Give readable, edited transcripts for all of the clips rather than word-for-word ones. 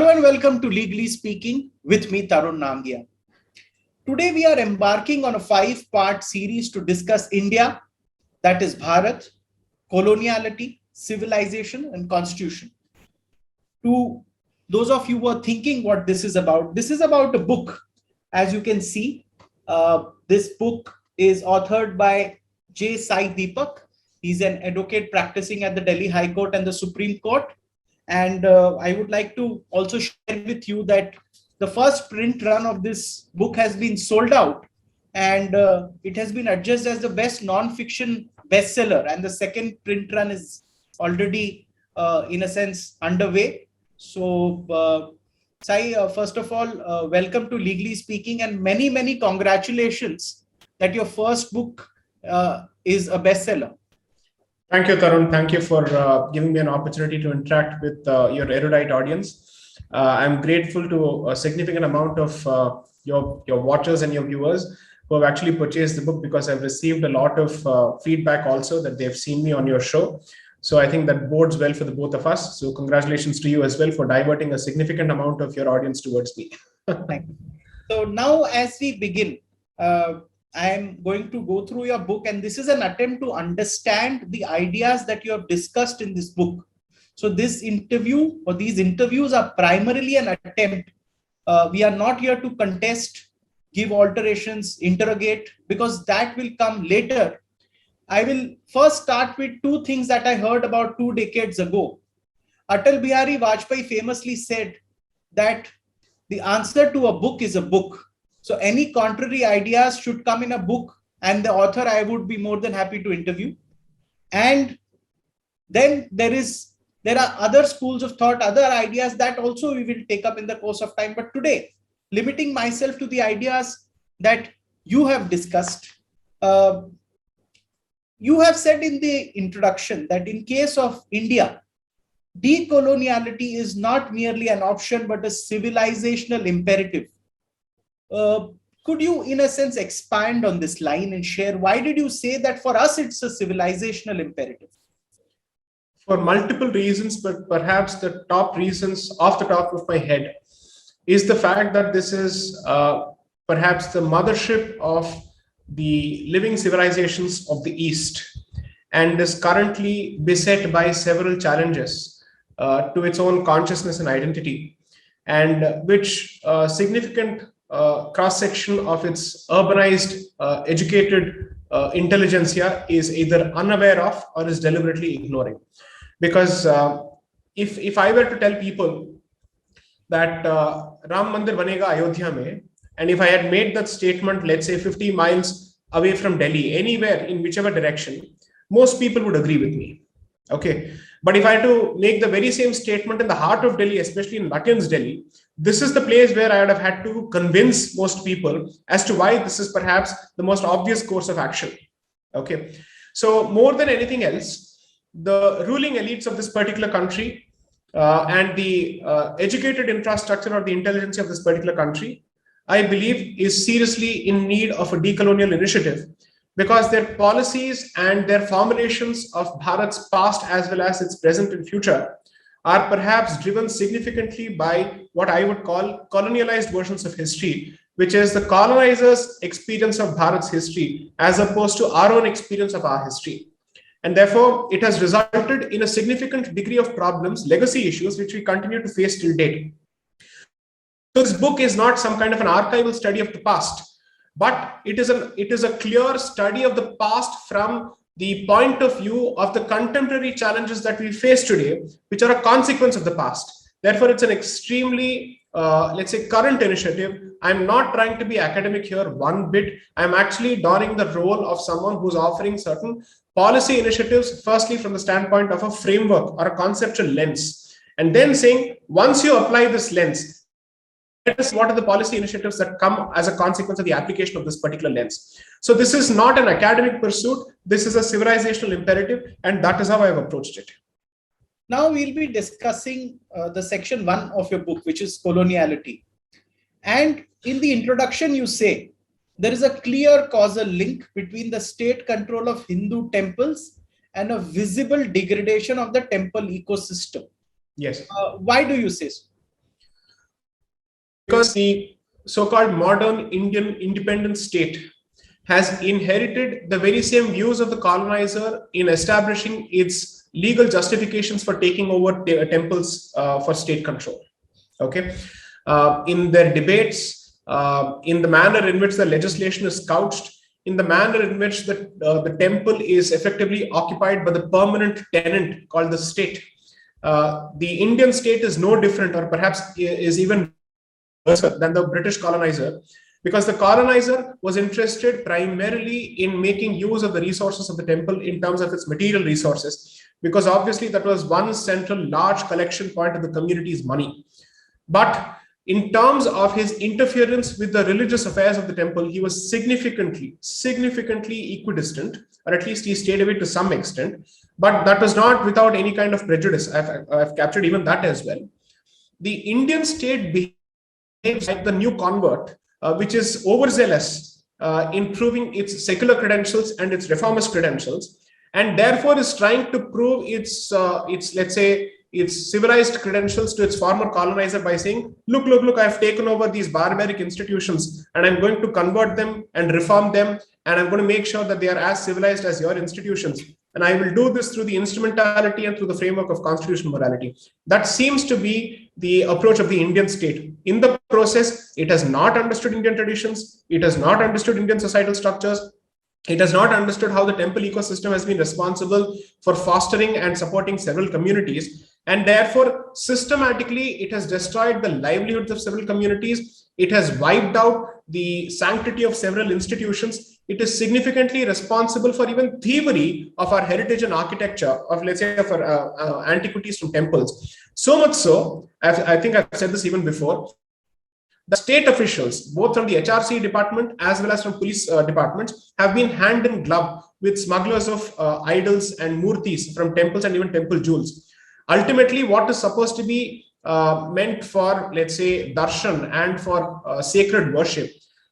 Hello and welcome to Legally Speaking with me, Tarun Namgia. Today we are embarking on a 5-part series to discuss India, that is Bharat, coloniality, civilization and constitution. To those of you who are thinking what this is about a book. As you can see, this book is authored by J. Sai Deepak. He's an advocate practicing at the Delhi High Court and the Supreme Court. And I would like to also share with you that the first print run of this book has been sold out, and it has been adjudged as the best non-fiction bestseller. And the second print run is already, in a sense, underway. So, Sai, first of all, welcome to Legally Speaking, and many congratulations that your first book is a bestseller. Thank you, Tarun. Thank you for giving me an opportunity to interact with your erudite audience. I'm grateful to a significant amount of your watchers and your viewers who have actually purchased the book, because I've received a lot of feedback also that they've seen me on your show. So I think that bodes well for the both of us. So congratulations to you as well for diverting a significant amount of your audience towards me. Thank you. So now as we begin, I am going to go through your book, and this is an attempt to understand the ideas that you have discussed in this book. So this interview or these interviews are primarily an attempt. We are not here to contest, give alterations, interrogate, because that will come later. I will first start with two things that I heard about 2 decades ago. Atal Bihari Vajpayee famously said that the answer to a book is a book. So any contrary ideas should come in a book, and the author I would be more than happy to interview. And then there are other schools of thought, other ideas that also we will take up in the course of time. But today, limiting myself to the ideas that you have discussed, you have said in the introduction that in case of India, decoloniality is not merely an option, but a civilizational imperative. Could you, in a sense, expand on this line and share why did you say that for us it's a civilizational imperative? For multiple reasons, but perhaps the top reasons off the top of my head is the fact that this is perhaps the mothership of the living civilizations of the East, and is currently beset by several challenges to its own consciousness and identity, and which significant cross-section of its urbanized, educated intelligentsia is either unaware of or is deliberately ignoring. Because if I were to tell people that Ram Mandir banega Ayodhya mein, and if I had made that statement, let's say 50 miles away from Delhi, anywhere in whichever direction, most people would agree with me. Okay. But if I had to make the very same statement in the heart of Delhi, especially in Lutyens, Delhi, this is the place where I would have had to convince most people as to why this is perhaps the most obvious course of action. Okay. So more than anything else, the ruling elites of this particular country and the educated infrastructure or the intelligence of this particular country, I believe, is seriously in need of a decolonial initiative, because their policies and their formulations of Bharat's past as well as its present and future are perhaps driven significantly by what I would call colonialized versions of history, which is the colonizers' experience of Bharat's history as opposed to our own experience of our history. And therefore, it has resulted in a significant degree of problems, legacy issues, which we continue to face till date. So this book is not some kind of an archival study of the past, but it is a clear study of the past from the point of view of the contemporary challenges that we face today, which are a consequence of the past. Therefore, it's an extremely, let's say, current initiative. I'm not trying to be academic here one bit. I'm actually donning the role of someone who's offering certain policy initiatives, firstly from the standpoint of a framework or a conceptual lens, and then saying, once you apply this lens, let us see what are the policy initiatives that come as a consequence of the application of this particular lens. So this is not an academic pursuit. This is a civilizational imperative, and that is how I have approached it. Now we'll be discussing the section 1 of your book, which is coloniality. And in the introduction, you say there is a clear causal link between the state control of Hindu temples and a visible degradation of the temple ecosystem. Yes. Why do you say so? because the so-called modern Indian independent state has inherited the very same views of the colonizer in establishing its legal justifications for taking over temples for state control. Okay, in their debates, in the manner in which the legislation is couched, in the manner in which the temple is effectively occupied by the permanent tenant called the state. The Indian state is no different, or perhaps is even worse than the British colonizer, because the colonizer was interested primarily in making use of the resources of the temple in terms of its material resources, because obviously that was one central large collection point of the community's money. But in terms of his interference with the religious affairs of the temple, he was significantly equidistant, or at least he stayed away to some extent. But that was not without any kind of prejudice. I've captured even that as well. The Indian state behaves like the new convert, which is overzealous in proving its secular credentials and its reformist credentials, and therefore is trying to prove its let's say its civilized credentials to its former colonizer by saying, look, I've taken over these barbaric institutions and I'm going to convert them and reform them, and I'm going to make sure that they are as civilized as your institutions. And I will do this through the instrumentality and through the framework of constitutional morality. That seems to be the approach of the Indian state. In the process, it has not understood Indian traditions. It has not understood Indian societal structures. It has not understood how the temple ecosystem has been responsible for fostering and supporting several communities. And therefore, systematically, it has destroyed the livelihoods of several communities. It has wiped out the sanctity of several institutions. It is significantly responsible for even thievery of our heritage and architecture, of, let's say, of our antiquities from temples. So much so, I think I've said this even before, the state officials, both from the HRC department as well as from police departments, have been hand in glove with smugglers of idols and murtis from temples and even temple jewels. Ultimately, what is supposed to be meant for, let's say, darshan and for sacred worship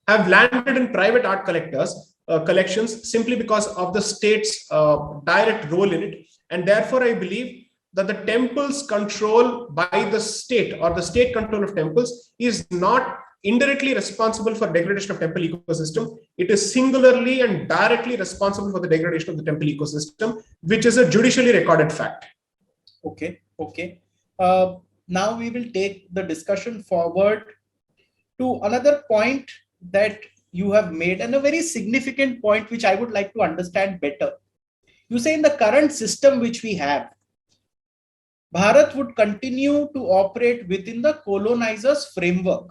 have landed in private art collections simply because of the state's direct role in it. And therefore, I believe that the temple's control by the state, or the state control of temples, is not indirectly responsible for degradation of temple ecosystem. It is singularly and directly responsible for the degradation of the temple ecosystem, which is a judicially recorded fact. Okay. Now we will take the discussion forward to another point that you have made, and a very significant point which I would like to understand better. You say in the current system which we have, Bharat would continue to operate within the colonizer's framework,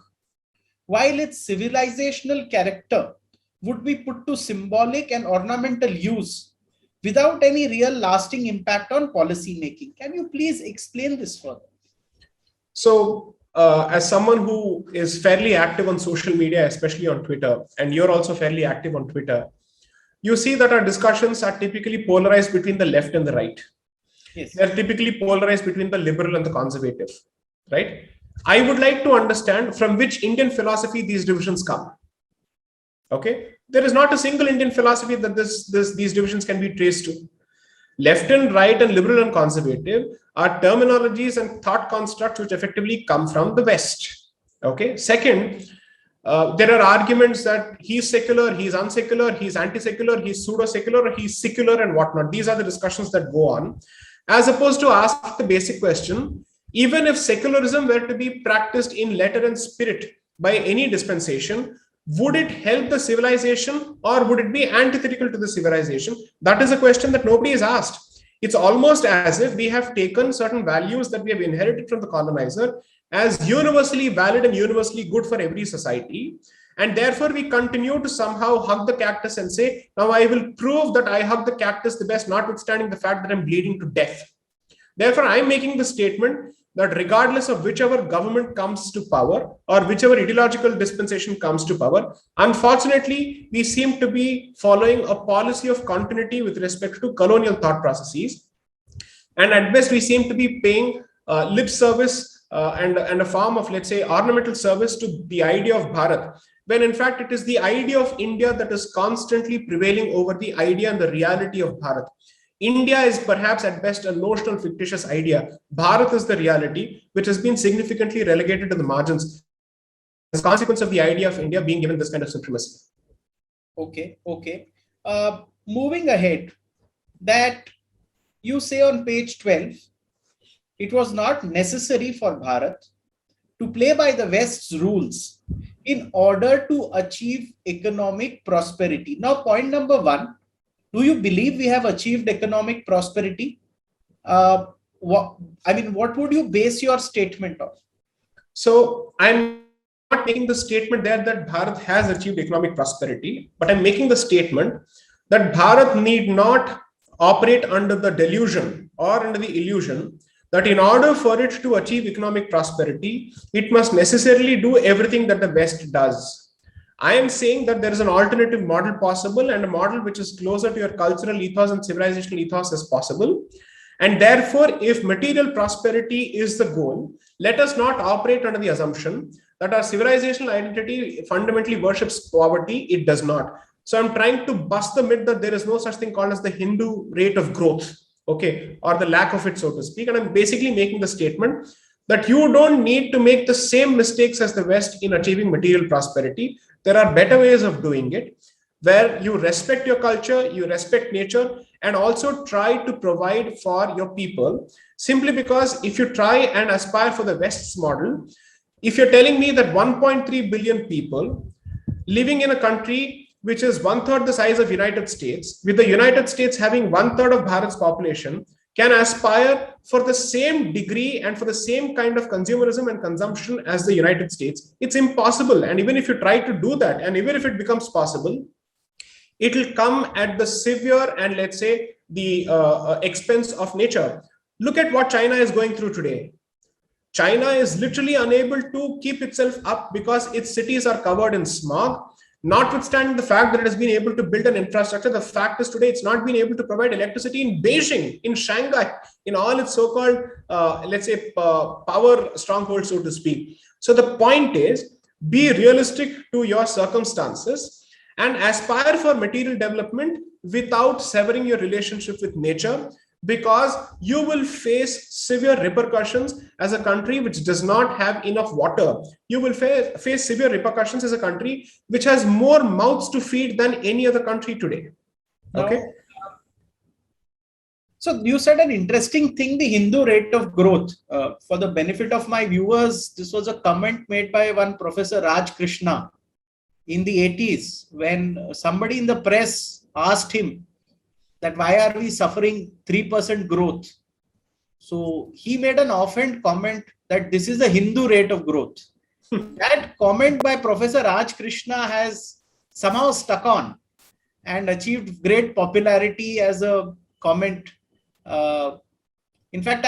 while its civilizational character would be put to symbolic and ornamental use without any real lasting impact on policy making. Can you please explain this further? So, as someone who is fairly active on social media, especially on Twitter, and you're also fairly active on Twitter, you see that our discussions are typically polarized between the left and the right. Yes. They're typically polarized between the liberal and the conservative, right? I would like to understand from which Indian philosophy these divisions come. Okay, there is not a single Indian philosophy that these divisions can be traced to. Left and right and liberal and conservative are terminologies and thought constructs which effectively come from the West. Okay. Second, there are arguments that he's secular, he's unsecular, he's anti-secular, he's pseudo-secular, he's secular, and whatnot. These are the discussions that go on, as opposed to ask the basic question: even if secularism were to be practiced in letter and spirit by any dispensation, would it help the civilization, or would it be antithetical to the civilization? That is a question that nobody has asked. It's almost as if we have taken certain values that we have inherited from the colonizer as universally valid and universally good for every society. And therefore, we continue to somehow hug the cactus and say, now I will prove that I hug the cactus the best, notwithstanding the fact that I'm bleeding to death. Therefore, I'm making the statement that regardless of whichever government comes to power or whichever ideological dispensation comes to power, unfortunately, we seem to be following a policy of continuity with respect to colonial thought processes. And at best, we seem to be paying lip service and a form of, let's say, ornamental service to the idea of Bharat, when in fact it is the idea of India that is constantly prevailing over the idea and the reality of Bharat. India is perhaps at best a notional, fictitious idea. Bharat is the reality, which has been significantly relegated to the margins. as a consequence of the idea of India being given this kind of supremacy. Okay. Moving ahead, that you say on page 12, it was not necessary for Bharat to play by the West's rules in order to achieve economic prosperity. Now, point number one, do you believe we have achieved economic prosperity? What would you base your statement on? So I'm not making the statement there that Bharat has achieved economic prosperity, but I'm making the statement that Bharat need not operate under the delusion or under the illusion that in order for it to achieve economic prosperity, it must necessarily do everything that the West does. I am saying that there is an alternative model possible, and a model which is closer to your cultural ethos and civilizational ethos as possible. And therefore, if material prosperity is the goal, let us not operate under the assumption that our civilizational identity fundamentally worships poverty. It does not. So I'm trying to bust the myth that there is no such thing called as the Hindu rate of growth, okay, or the lack of it, so to speak. And I'm basically making the statement that you don't need to make the same mistakes as the West in achieving material prosperity. There are better ways of doing it, where you respect your culture, you respect nature, and also try to provide for your people. Simply because if you try and aspire for the West's model, if you're telling me that 1.3 billion people living in a country which is one third the size of United States, with the United States having one third of Bharat's population, can aspire for the same degree and for the same kind of consumerism and consumption as the United States, it's impossible. And even if you try to do that, and even if it becomes possible, it will come at the severe and, let's say, the expense of nature. Look at what China is going through today. China is literally unable to keep itself up because its cities are covered in smog. Notwithstanding the fact that it has been able to build an infrastructure, the fact is today it's not been able to provide electricity in Beijing, in Shanghai, in all its so-called, let's say, power strongholds, so to speak. So the point is, be realistic to your circumstances and aspire for material development without severing your relationship with nature, because you will face severe repercussions as a country which does not have enough water. You will face severe repercussions as a country which has more mouths to feed than any other country today. Okay. So you said an interesting thing, the Hindu rate of growth. For the benefit of my viewers, this was a comment made by one Professor Raj Krishna in the 80s, when somebody in the press asked him that why are we suffering 3% growth? So he made an offhand comment that this is the Hindu rate of growth. That comment by Professor Raj Krishna has somehow stuck on and achieved great popularity as a comment. In fact,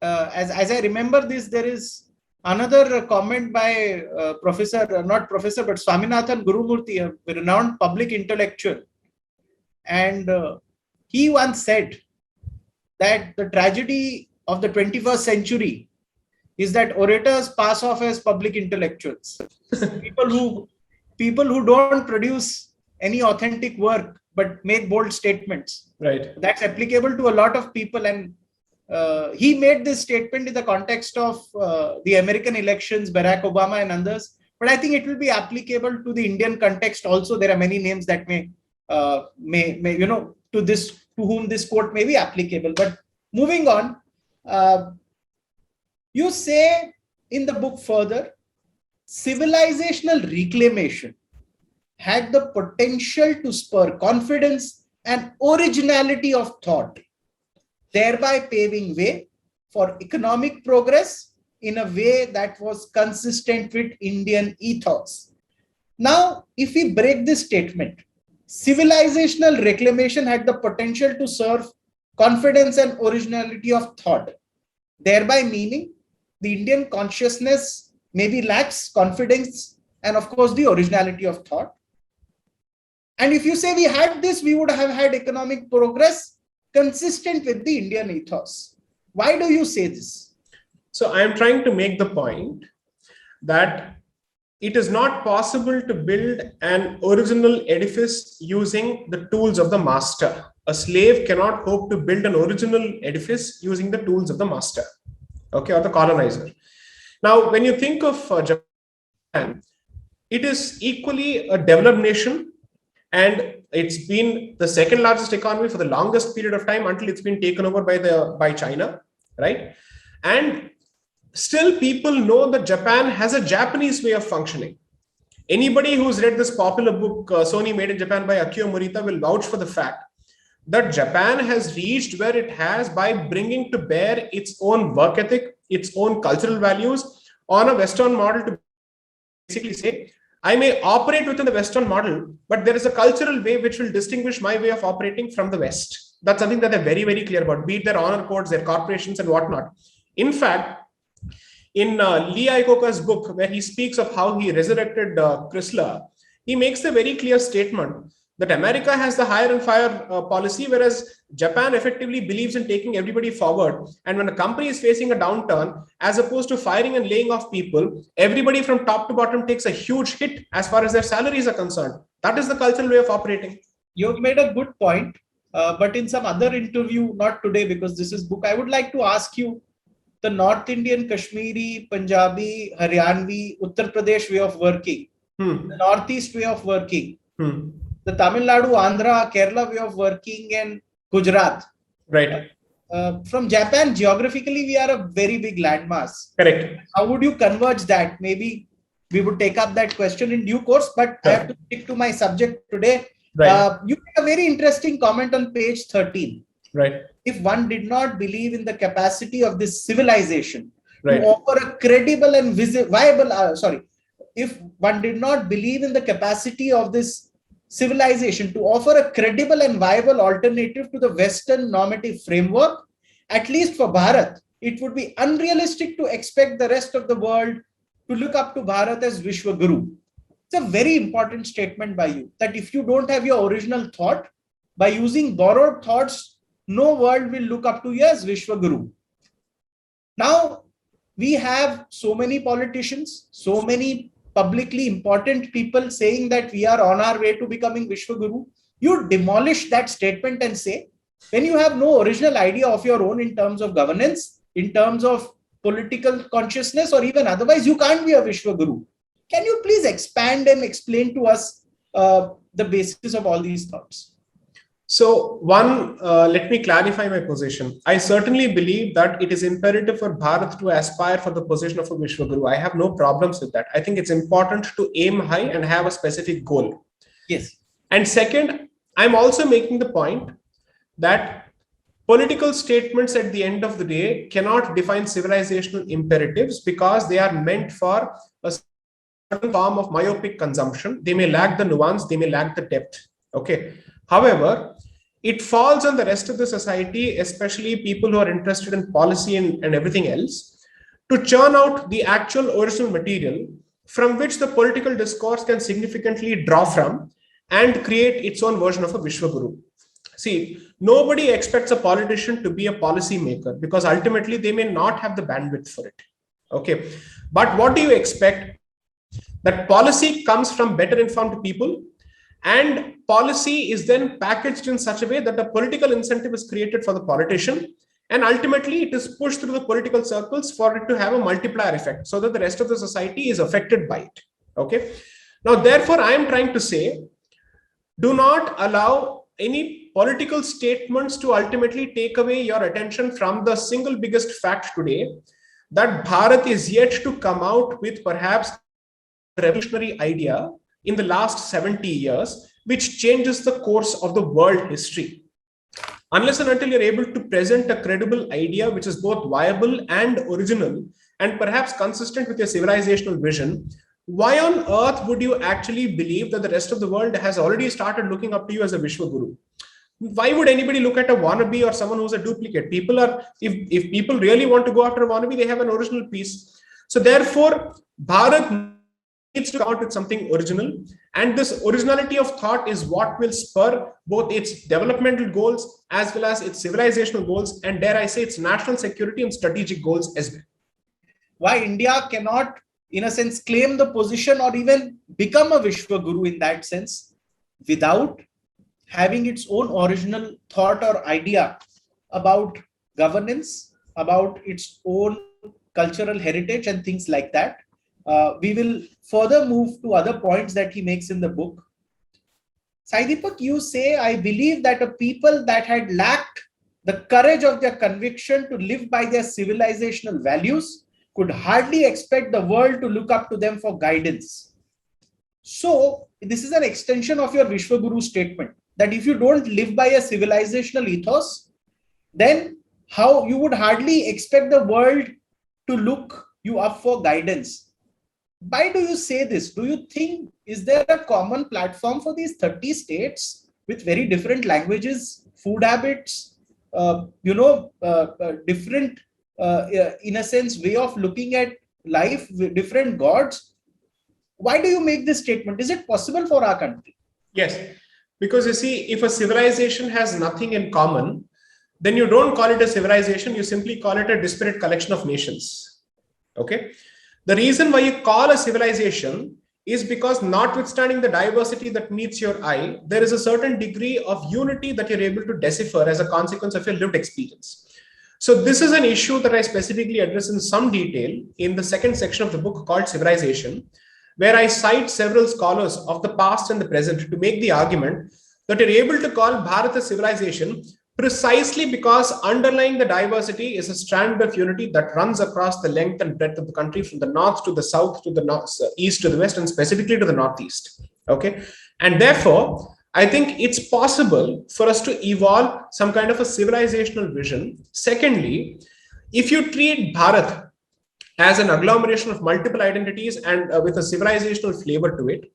as I remember this, there is another comment by not Professor, but Swaminathan Gurumurthy, a renowned public intellectual. And he once said that the tragedy of the 21st century is that orators pass off as public intellectuals. people who don't produce any authentic work but make bold statements. Right. That's applicable to a lot of people. And he made this statement in the context of the American elections, Barack Obama and others. But I think it will be applicable to the Indian context also. There are many names that may to whom this quote may be applicable. But moving on, you say in the book further, civilizational reclamation had the potential to spur confidence and originality of thought, thereby paving way for economic progress in a way that was consistent with Indian ethos. Now, if we break this statement, civilizational reclamation had the potential to serve confidence and originality of thought, thereby meaning the Indian consciousness maybe lacks confidence and, of course, the originality of thought. And if you say we had this, we would have had economic progress consistent with the Indian ethos. Why do you say this? So I am trying to make the point that it is not possible to build an original edifice using the tools of the master. A slave cannot hope to build an original edifice using the tools of the master, okay, or the colonizer. Now, when you think of Japan, it is equally a developed nation, and it's been the second largest economy for the longest period of time until it's been taken over by China, right? And still people know that Japan has a Japanese way of functioning. Anybody who's read this popular book, Sony Made in Japan by Akio Morita, will vouch for the fact that Japan has reached where it has by bringing to bear its own work ethic, its own cultural values on a Western model to basically say, I may operate within the Western model, but there is a cultural way which will distinguish my way of operating from the West. That's something that they're very, very clear about, be it their honor codes, their corporations, and whatnot. In fact, in Lee Iacocca's book, where he speaks of how he resurrected Chrysler, he makes a very clear statement that America has the hire and fire policy, whereas Japan effectively believes in taking everybody forward. And when a company is facing a downturn, as opposed to firing and laying off people, everybody from top to bottom takes a huge hit as far as their salaries are concerned. That is the cultural way of operating. You've made a good point, but in some other interview, not today because this is book, I would like to ask you, the North Indian, Kashmiri, Punjabi, Haryanvi, Uttar Pradesh way of working, the Northeast way of working, the Tamil Nadu, Andhra, Kerala way of working, and Gujarat. Right. From Japan, geographically, we are a very big landmass. Correct. How would you converge that? Maybe we would take up that question in due course, but I have to stick to my subject today. Right. You make a very interesting comment on page 13. Right. If one did not believe in the capacity of this civilization Right. to offer a credible and viable, if one did not believe in the capacity of this civilization to offer a credible and viable alternative to the Western normative framework, at least for Bharat, it would be unrealistic to expect the rest of the world to look up to Bharat as Vishwa Guru. It's a very important statement by you, that if you don't have your original thought, by using borrowed thoughts, no world will look up to you as Vishwa Guru. Now, we have so many politicians, so many publicly important people saying that we are on our way to becoming Vishwa Guru. You demolish that statement and say, when you have no original idea of your own in terms of governance, in terms of political consciousness, or even otherwise, you can't be a Vishwa Guru. Can you please expand and explain to us the basis of all these thoughts? So one, let me clarify my position. I certainly believe that it is imperative for Bharat to aspire for the position of a Vishwa Guru. I have no problems with that. I think it's important to aim high and have a specific goal. Yes. And second, I'm also making the point that political statements at the end of the day cannot define civilizational imperatives because they are meant for a certain form of myopic consumption. They may lack the nuance, they may lack the depth. Okay. However, it falls on the rest of the society, especially people who are interested in policy and everything else, to churn out the actual original material from which the political discourse can significantly draw from and create its own version of a Vishwa Guru. See, nobody expects a politician to be a policy maker because ultimately they may not have the bandwidth for it. Okay. But what do you expect? That policy comes from better informed people, and policy is then packaged in such a way that a political incentive is created for the politician, and ultimately it is pushed through the political circles for it to have a multiplier effect so that the rest of the society is affected by it. Okay. Now, therefore, I am trying to say, do not allow any political statements to ultimately take away your attention from the single biggest fact today, that Bharat is yet to come out with perhaps a revolutionary idea in the last 70 years, which changes the course of the world history. Unless and until you're able to present a credible idea which is both viable and original and perhaps consistent with your civilizational vision, why on earth would you actually believe that the rest of the world has already started looking up to you as a Vishwa Guru? Why would anybody look at a wannabe or someone who's a duplicate? People are, if people really want to go after a wannabe, they have an original piece. So therefore, Bharat needs to come out with something original, and this originality of thought is what will spur both its developmental goals as well as its civilizational goals, and dare I say its national security and strategic goals as well. Why India cannot, in a sense, claim the position or even become a Vishwa Guru in that sense without having its own original thought or idea about governance, about its own cultural heritage and things like that. We will further move to other points that he makes in the book. Sai Deepak, you say, I believe that a people that had lacked the courage of their conviction to live by their civilizational values could hardly expect the world to look up to them for guidance. So, this is an extension of your Vishwaguru statement that if you don't live by a civilizational ethos, then how you would hardly expect the world to look you up for guidance. Why do you say this? Do you think, is there a common platform for these 30 states with very different languages, food habits, different, in a sense, way of looking at life, different gods? Why do you make this statement? Is it possible for our country? Yes, because you see, if a civilization has nothing in common, then you don't call it a civilization, you simply call it a disparate collection of nations. Okay. The reason why you call a civilization is because, notwithstanding the diversity that meets your eye, there is a certain degree of unity that you're able to decipher as a consequence of your lived experience. So this is an issue that I specifically address in some detail in the second section of the book called Civilization, where I cite several scholars of the past and the present to make the argument that you're able to call Bharat a civilization precisely because underlying the diversity is a strand of unity that runs across the length and breadth of the country, from the north to the south, to the north, east to the west, and specifically to the northeast. Okay. And therefore, I think it's possible for us to evolve some kind of a civilizational vision. Secondly, if you treat Bharat as an agglomeration of multiple identities and with a civilizational flavor to it,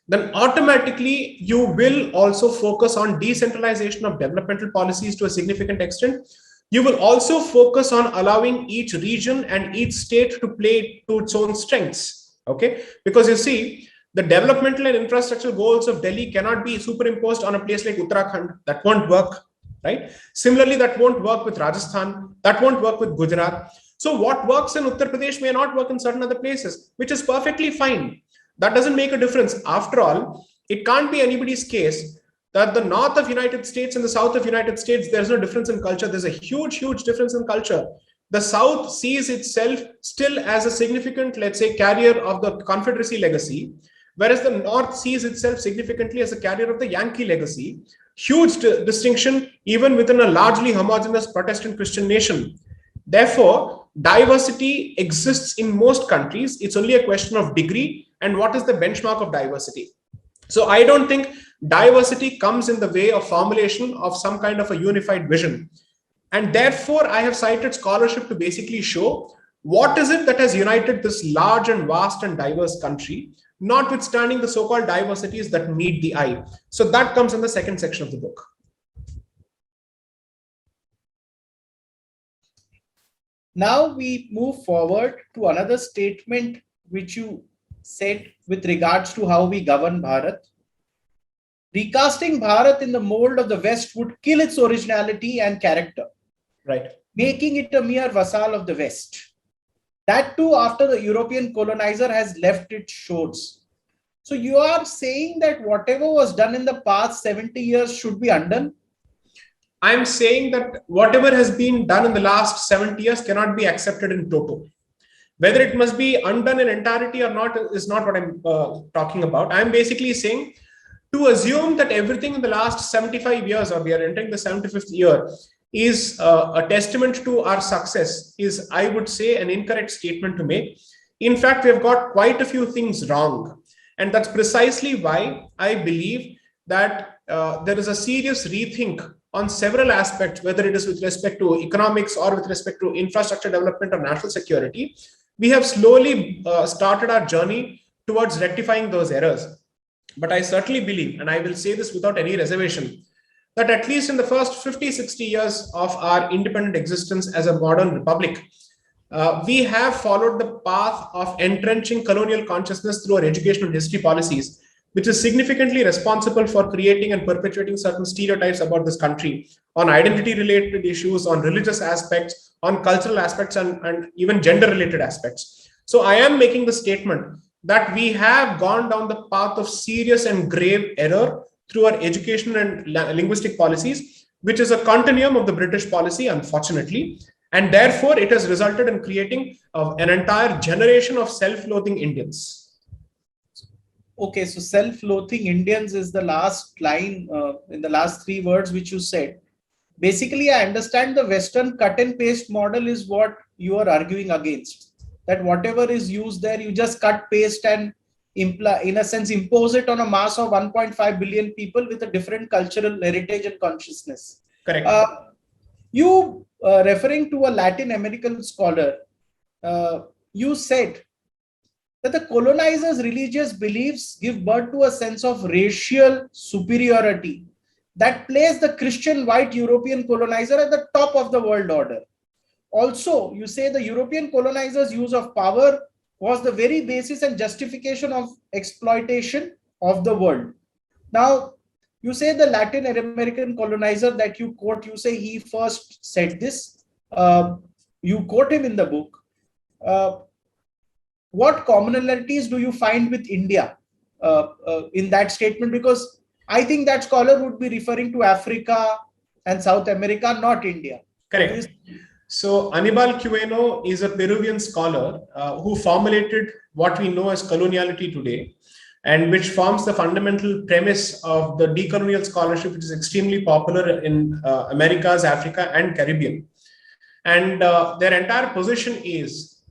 then automatically you will also focus on decentralization of developmental policies to a significant extent. You will also focus on allowing each region and each state to play to its own strengths. Okay, because you see, the developmental and infrastructural goals of Delhi cannot be superimposed on a place like Uttarakhand. That won't work, right? Similarly, that won't work with Rajasthan. That won't work with Gujarat. So what works in Uttar Pradesh may not work in certain other places, which is perfectly fine. That doesn't make a difference. After all, it can't be anybody's case that the north of United States and the south of United States, there's no difference in culture. There's a huge, huge difference in culture. The South sees itself still as a significant, let's say, carrier of the Confederacy legacy, whereas the North sees itself significantly as a carrier of the Yankee legacy. Huge distinction even within a largely homogeneous Protestant Christian nation. Therefore, diversity exists in most countries. It's only a question of degree and what is the benchmark of diversity. So I don't think diversity comes in the way of formulation of some kind of a unified vision. And therefore, I have cited scholarship to basically show what is it that has united this large and vast and diverse country, notwithstanding the so-called diversities that meet the eye. So that comes in the second section of the book. Now we move forward to another statement which you said with regards to how we govern Bharat. Recasting Bharat in the mold of the West would kill its originality and character, right, making it a mere vassal of the West. That too after the European colonizer has left its shores. So you are saying that whatever was done in the past 70 years should be undone? I'm saying that whatever has been done in the last 70 years cannot be accepted in toto. Whether it must be undone in entirety or not is not what I'm talking about. I'm basically saying to assume that everything in the last 75 years, or we are entering the 75th year, is a testament to our success is, I would say, an incorrect statement to make. In fact, we have got quite a few things wrong. And that's precisely why I believe that there is a serious rethink on several aspects, whether it is with respect to economics or with respect to infrastructure development or national security. We have slowly started our journey towards rectifying those errors. But I certainly believe, and I will say this without any reservation, that at least in the first 50, 60 years of our independent existence as a modern republic, we have followed the path of entrenching colonial consciousness through our educational history policies, which is significantly responsible for creating and perpetuating certain stereotypes about this country on identity-related issues, on religious aspects, on cultural aspects, and even gender-related aspects. So I am making the statement that we have gone down the path of serious and grave error through our education and linguistic policies, which is a continuum of the British policy, unfortunately. And therefore, it has resulted in creating an entire generation of self-loathing Indians. Okay, so self-loathing Indians is the last line in the last three words which you said. Basically, I understand the Western cut and paste model is what you are arguing against. That whatever is used there, you just cut, paste, and in a sense, impose it on a mass of 1.5 billion people with a different cultural heritage and consciousness. Correct. You referring to a Latin American scholar, you said that the colonizers' religious beliefs give birth to a sense of racial superiority that placed the Christian white European colonizer at the top of the world order. Also, you say the European colonizers' use of power was the very basis and justification of exploitation of the world. Now, you say the Latin American colonizer that you quote, you say he first said this. You quote him in the book. What commonalities do you find with India in that statement? Because I think that scholar would be referring to Africa and South America, not India. Correct. So Anibal Quijano is a Peruvian scholar who formulated what we know as coloniality today, and which forms the fundamental premise of the decolonial scholarship, which is extremely popular in Americas, Africa, and Caribbean. And their entire position is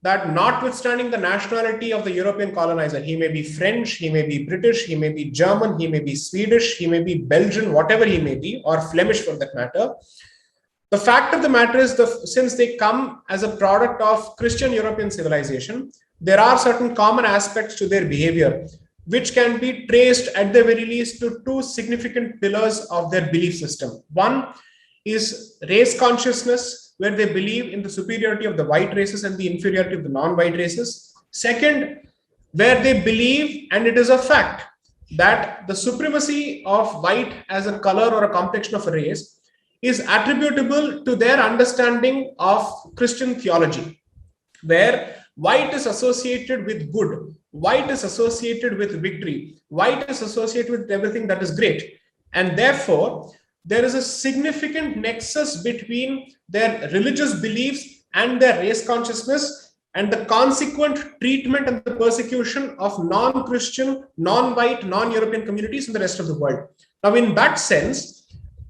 that notwithstanding the nationality of the European colonizer, he may be French, he may be British, he may be German, he may be Swedish, he may be Belgian, whatever he may be, or Flemish for that matter. The fact of the matter is, since they come as a product of Christian European civilization, there are certain common aspects to their behavior, which can be traced at the very least to two significant pillars of their belief system. One is race consciousness, where they believe in the superiority of the white races and the inferiority of the non-white races. Second, where they believe, and it is a fact, that the supremacy of white as a color or a complexion of a race is attributable to their understanding of Christian theology, where white is associated with good, white is associated with victory, white is associated with everything that is great. And therefore, there is a significant nexus between their religious beliefs and their race consciousness and the consequent treatment and the persecution of non-Christian, non-white, non-European communities in the rest of the world. Now, in that sense,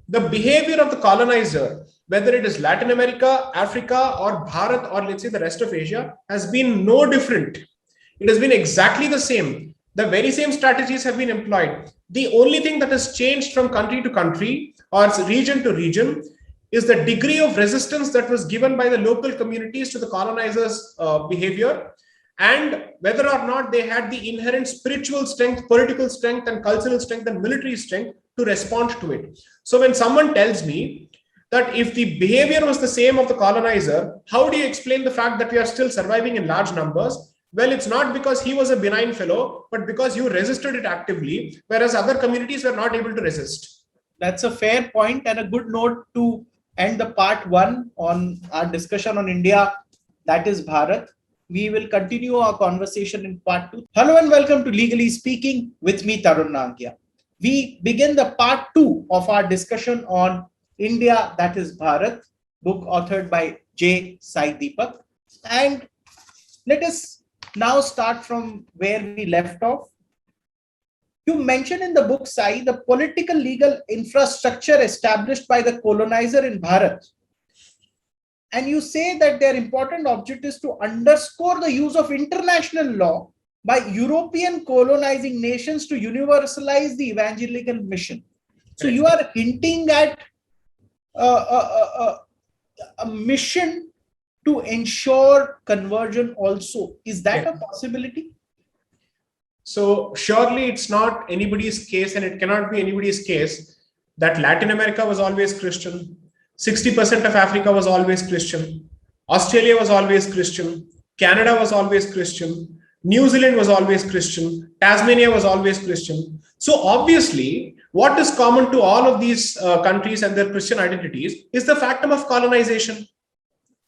the behavior of the colonizer, whether it is Latin America, Africa, or Bharat, or let's say the rest of Asia, has been no different. It has been exactly the same. The very same strategies have been employed. The only thing that has changed from country to country or region to region is the degree of resistance that was given by the local communities to the colonizers' behavior, and whether or not they had the inherent spiritual strength, political strength, and cultural strength and military strength to respond to it. So when someone tells me that if the behavior was the same of the colonizer, how do you explain the fact that we are still surviving in large numbers? Well, it's not because he was a benign fellow, but because you resisted it actively, whereas other communities were not able to resist. That's a fair point and a good note to end the part one on our discussion on India, that is Bharat. We will continue our conversation in part two. Hello and welcome to Legally Speaking with me, Tarun Nangia. We begin the part two of our discussion on India, that is Bharat, book authored by J. Sai Deepak. And let us now start from where we left off. You mention in the book, Sai, the political legal infrastructure established by the colonizer in Bharat. And you say that their important object is to underscore the use of international law by European colonizing nations to universalize the evangelical mission. So you are hinting at a mission to ensure conversion also. Is that a possibility? So surely it's not anybody's case, and it cannot be anybody's case, that Latin America was always Christian, 60% of Africa was always Christian, Australia was always Christian, Canada was always Christian, New Zealand was always Christian, Tasmania was always Christian. So obviously, what is common to all of these countries and their Christian identities is the factum of colonization,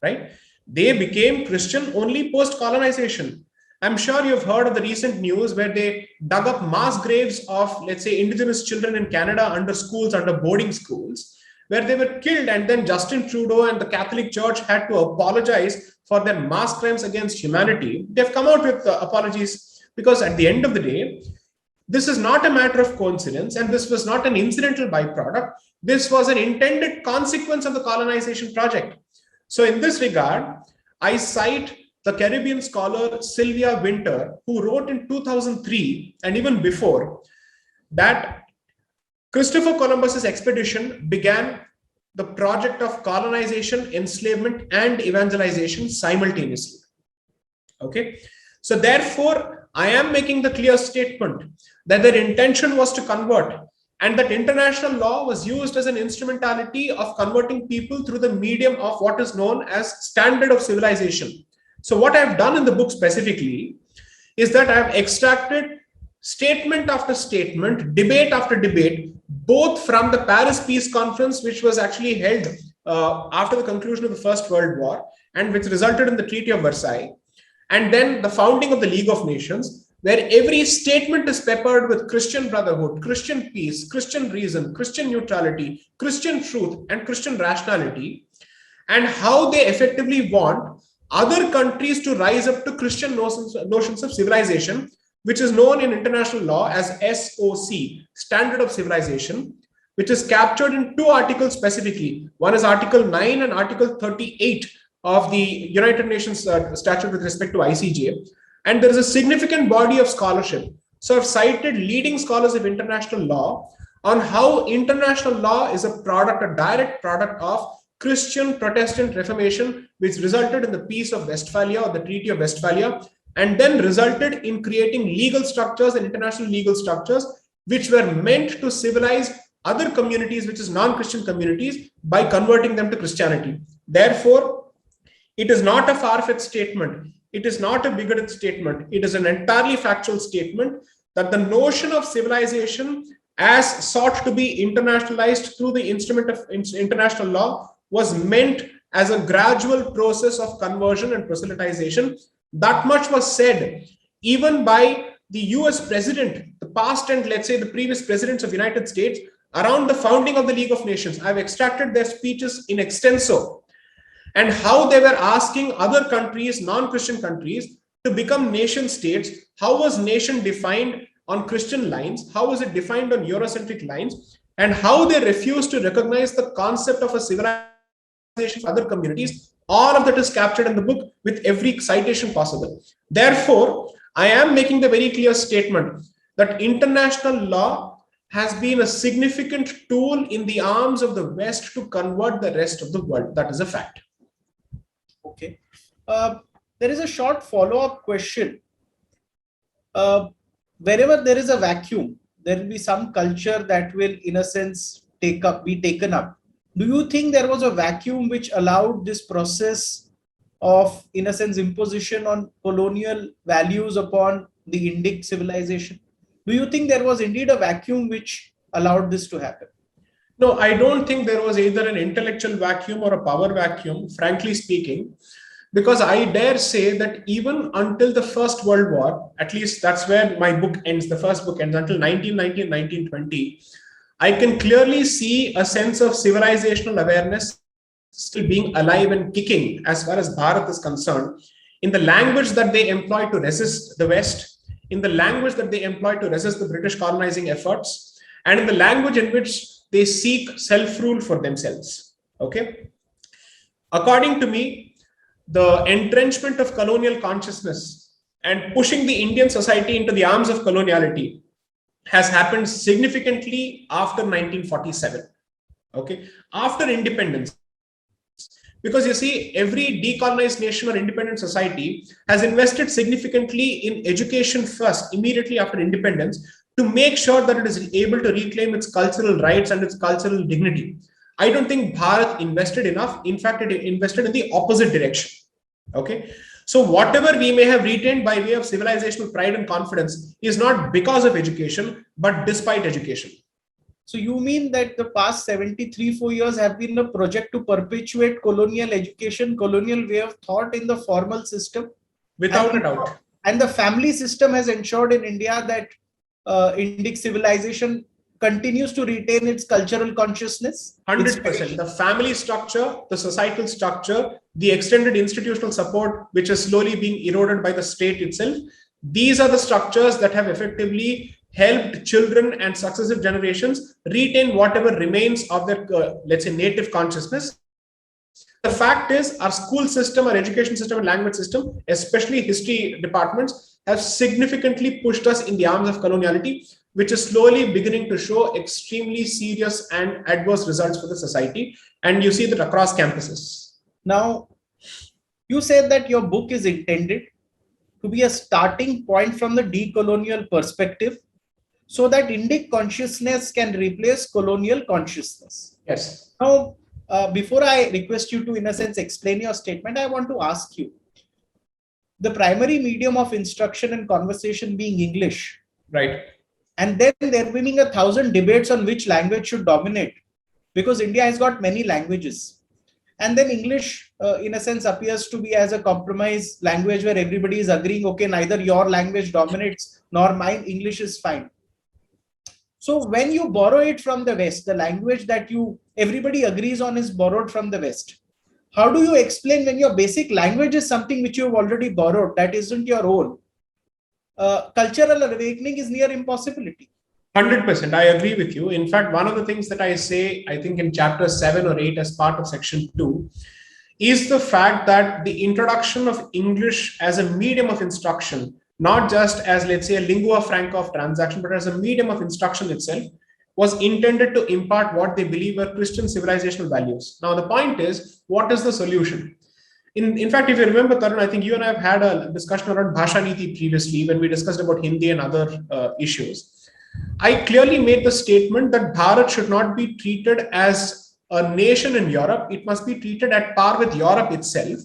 right? They became Christian only post-colonization. I'm sure you've heard of the recent news where they dug up mass graves of, let's say, indigenous children in Canada under schools, under boarding schools. where they were killed, and then Justin Trudeau and the Catholic Church had to apologize for their mass crimes against humanity. They've come out with apologies because at the end of the day, this is not a matter of coincidence, and this was not an incidental byproduct. This was an intended consequence of the colonization project. So in this regard, I cite the Caribbean scholar Sylvia Winter, who wrote in 2003 and even before that Christopher Columbus's expedition began the project of colonization, enslavement, and evangelization simultaneously. Okay, so therefore, I am making the clear statement that their intention was to convert, and that international law was used as an instrumentality of converting people through the medium of what is known as standard of civilization. So what I've done in the book specifically is that I've extracted statement after statement, debate after debate, both from the Paris Peace Conference, which was actually held after the conclusion of the First World War, and which resulted in the Treaty of Versailles, and then the founding of the League of Nations, where every statement is peppered with Christian brotherhood, Christian peace, Christian reason, Christian neutrality, Christian truth, and Christian rationality, and how they effectively want other countries to rise up to Christian notions of civilization, which is known in international law as SOC, Standard of Civilization, which is captured in two articles specifically. One is Article 9 and Article 38 of the United Nations statute with respect to ICJ. And there is a significant body of scholarship. So I've cited leading scholars of international law on how international law is a product, a direct product of Christian Protestant Reformation, which resulted in the Peace of Westphalia or the Treaty of Westphalia, and then resulted in creating legal structures and international legal structures which were meant to civilize other communities, which is non-Christian communities, by converting them to Christianity. Therefore, it is not a far-fetched statement. It is not a bigoted statement. It is an entirely factual statement that the notion of civilization as sought to be internationalized through the instrument of international law was meant as a gradual process of conversion and proselytization. That much was said even by the US president, the past and let's say the previous presidents of the United States around the founding of the League of Nations. I've extracted their speeches in extenso, and how they were asking other countries, non-Christian countries, to become nation states. How was nation defined on Christian lines? How was it defined on Eurocentric lines? And how they refused to recognize the concept of a civilization for other communities. All of that is captured in the book with every citation possible. Therefore, I am making the very clear statement that international law has been a significant tool in the arms of the West to convert the rest of the world. That is a fact. Okay. There is a short follow-up question. Wherever there is a vacuum, there will be some culture that will, in a sense, be taken up. Do you think there was a vacuum which allowed this process of, in a sense, imposition on colonial values upon the Indic civilization? Do you think there was indeed a vacuum which allowed this to happen? No, I don't think there was either an intellectual vacuum or a power vacuum, frankly speaking, because I dare say that even until the First World War, at least that's where my book ends, the first book ends, until 1919, 1920, I can clearly see a sense of civilizational awareness still being alive and kicking as far as Bharat is concerned, in the language that they employ to resist the West, in the language that they employ to resist the British colonizing efforts, and in the language in which they seek self-rule for themselves. Okay. According to me, the entrenchment of colonial consciousness and pushing the Indian society into the arms of coloniality has happened significantly after 1947. Okay. After independence. Because you see, every decolonized nation or independent society has invested significantly in education first, immediately after independence, to make sure that it is able to reclaim its cultural rights and its cultural dignity. I don't think Bharat invested enough. In fact, it invested in the opposite direction. Okay. So whatever we may have retained by way of civilizational pride and confidence is not because of education, but despite education. So you mean that the past 73-4 years have been a project to perpetuate colonial education, colonial way of thought in the formal system? Without a doubt. And the family system has ensured in India that Indic civilization continues to retain its cultural consciousness? 100%. The family structure, the societal structure, the extended institutional support, which is slowly being eroded by the state itself. These are the structures that have effectively helped children and successive generations retain whatever remains of their, let's say, native consciousness. The fact is, our school system, our education system, and language system, especially history departments, have significantly pushed us in the arms of coloniality, which is slowly beginning to show extremely serious and adverse results for the society. And you see that across campuses. Now, you said that your book is intended to be a starting point from the decolonial perspective so that Indic consciousness can replace colonial consciousness. Yes. Now, before I request you to, in a sense, explain your statement, I want to ask you, the primary medium of instruction and conversation being English. Right. And then there being 1,000 debates on which language should dominate, because India has got many languages. And then English, in a sense, appears to be as a compromise language where everybody is agreeing, okay, neither your language dominates nor mine, English is fine. So when you borrow it from the West, the language that everybody agrees on is borrowed from the West. How do you explain when your basic language is something which you have already borrowed, that isn't your own? Cultural awakening is near impossibility. 100%. I agree with you. In fact, one of the things that I say, I think in chapter 7 or 8 as part of section 2, is the fact that the introduction of English as a medium of instruction, not just as, let's say, a lingua franca of transaction, but as a medium of instruction itself, was intended to impart what they believe were Christian civilizational values. Now, the point is, what is the solution? In fact, if you remember, Tarun, I think you and I have had a discussion around Bhasha Niti previously when we discussed about Hindi and other issues. I clearly made the statement that Bharat should not be treated as a nation in Europe. It must be treated at par with Europe itself.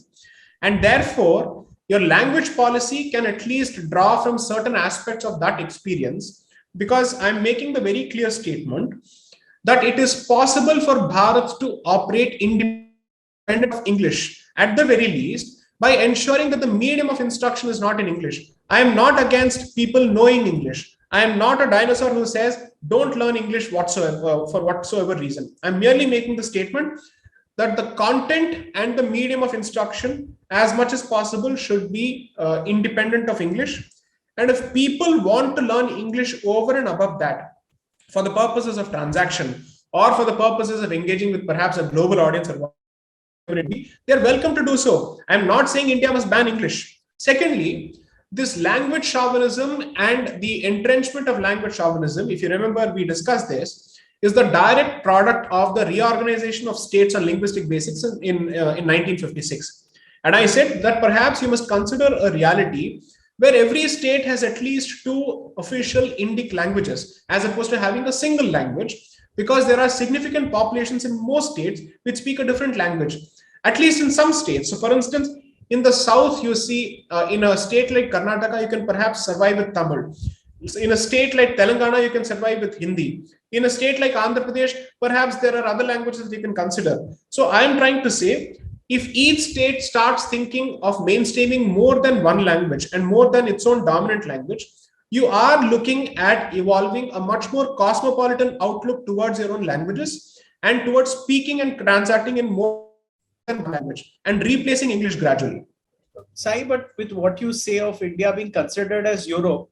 And therefore, your language policy can at least draw from certain aspects of that experience, because I'm making the very clear statement that it is possible for Bharat to operate independent of English, at the very least, by ensuring that the medium of instruction is not in English. I am not against people knowing English. I am not a dinosaur who says, don't learn English whatsoever for whatsoever reason. I'm merely making the statement that the content and the medium of instruction, as much as possible, should be independent of English. And if people want to learn English over and above that, for the purposes of transaction or for the purposes of engaging with perhaps a global audience or whatever it be, they're welcome to do so. I'm not saying India must ban English. Secondly, this language chauvinism and the entrenchment of language chauvinism, if you remember, we discussed this, is the direct product of the reorganization of states on linguistic basics in 1956. And I said that perhaps you must consider a reality where every state has at least 2 official Indic languages, as opposed to having a single language, because there are significant populations in most states which speak a different language, at least in some states. So for instance, in the south, you see in a state like Karnataka, you can perhaps survive with Tamil. In a state like Telangana, you can survive with Hindi. In a state like Andhra Pradesh, perhaps there are other languages that you can consider. So I am trying to say, if each state starts thinking of mainstreaming more than one language and more than its own dominant language, you are looking at evolving a much more cosmopolitan outlook towards your own languages and towards speaking and transacting in more than one language and replacing English gradually. Sai, but with what you say of India being considered as Europe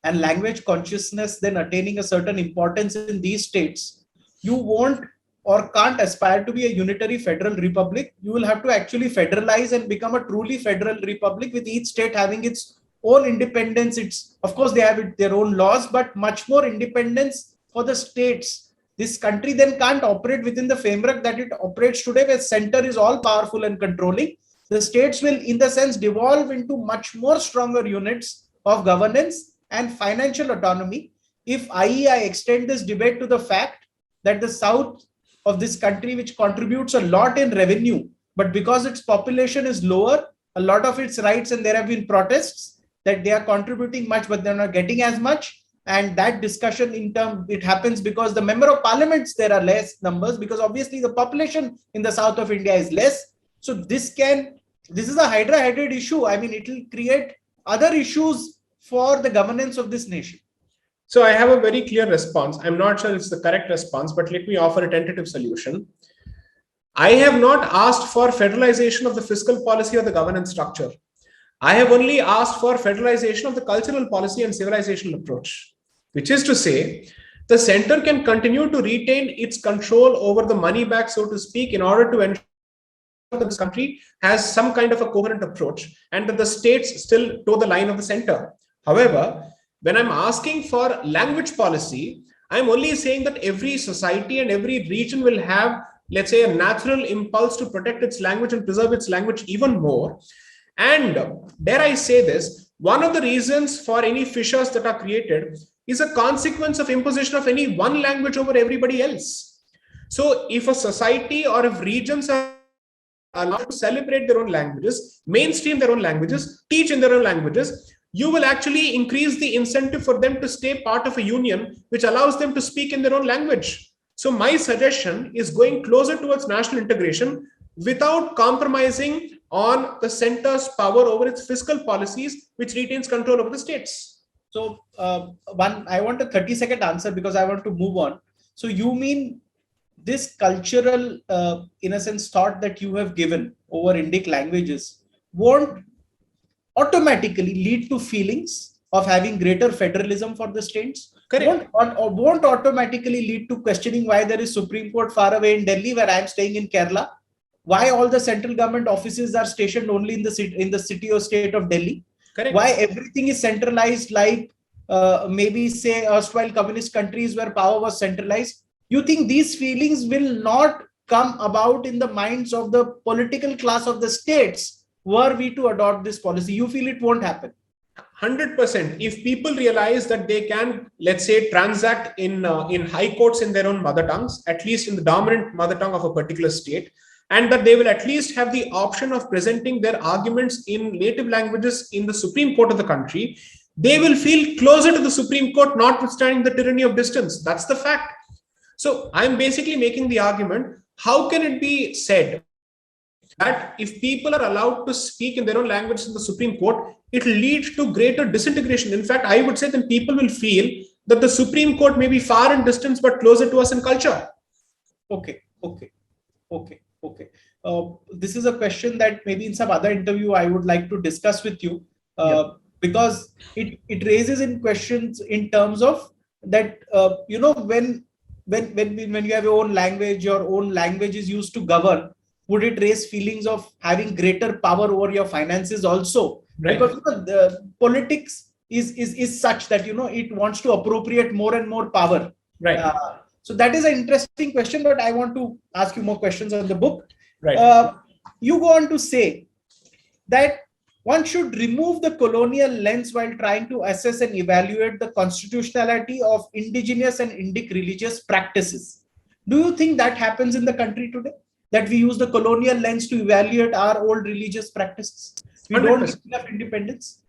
and language consciousness then attaining a certain importance in these states, you won't or can't aspire to be a unitary federal republic. You will have to actually federalize and become a truly federal republic, with each state having its own independence. It's, of course, they have their own laws, but much more independence for the states. This country then can't operate within the framework that it operates today, where center is all powerful and controlling. The states will, in the sense, devolve into much more stronger units of governance and financial autonomy. If I extend this debate to the fact that the south of this country, which contributes a lot in revenue, but because its population is lower, a lot of its rights, and there have been protests that they are contributing much, but they're not getting as much. And that discussion it happens because the member of parliaments, there are less numbers, because obviously the population in the south of India is less. So this is a hydra-headed issue. I mean, it will create other issues for the governance of this nation. So I have a very clear response. I'm not sure it's the correct response, but let me offer a tentative solution. I have not asked for federalization of the fiscal policy or the governance structure. I have only asked for federalization of the cultural policy and civilizational approach, which is to say, the center can continue to retain its control over the money bag, so to speak, in order to ensure that this country has some kind of a coherent approach and that the states still toe the line of the center. However, when I'm asking for language policy, I'm only saying that every society and every region will have, let's say, a natural impulse to protect its language and preserve its language even more. And dare I say this, one of the reasons for any fissures that are created is a consequence of imposition of any one language over everybody else. So if a society or if regions are allowed to celebrate their own languages, mainstream their own languages, teach in their own languages, you will actually increase the incentive for them to stay part of a union which allows them to speak in their own language. So my suggestion is going closer towards national integration without compromising on the center's power over its fiscal policies, which retains control over the states. So I want a 30-second answer because I want to move on. So you mean this cultural, in a sense, thought that you have given over Indic languages won't automatically lead to feelings of having greater federalism for the states? Correct. Won't automatically lead to questioning why there is Supreme Court far away in Delhi where I am staying in Kerala? Why all the central government offices are stationed only in the city or state of Delhi? Correct. Why everything is centralized like maybe say erstwhile communist countries where power was centralized? You think these feelings will not come about in the minds of the political class of the states were we to adopt this policy? You feel it won't happen? 100%. If people realize that they can, let's say, transact in high courts in their own mother tongues, at least in the dominant mother tongue of a particular state, and that they will at least have the option of presenting their arguments in native languages in the Supreme Court of the country, they will feel closer to the Supreme Court, notwithstanding the tyranny of distance. That's the fact. So I'm basically making the argument, how can it be said that if people are allowed to speak in their own language in the Supreme Court, it will lead to greater disintegration? In fact, I would say that people will feel that the Supreme Court may be far in distance, but closer to us in culture. Okay. This is a question that maybe in some other interview I would like to discuss with you, because it raises in questions in terms of that, when you have your own language is used to govern, would it raise feelings of having greater power over your finances also? Right. Because the politics is such that it wants to appropriate more and more power. Right. So that is an interesting question, but I want to ask you more questions on the book. Right. You go on to say that one should remove the colonial lens while trying to assess and evaluate the constitutionality of indigenous and Indic religious practices. Do you think that happens in the country today? That we use the colonial lens to evaluate our old religious practices? We 100%. Don't give enough independence?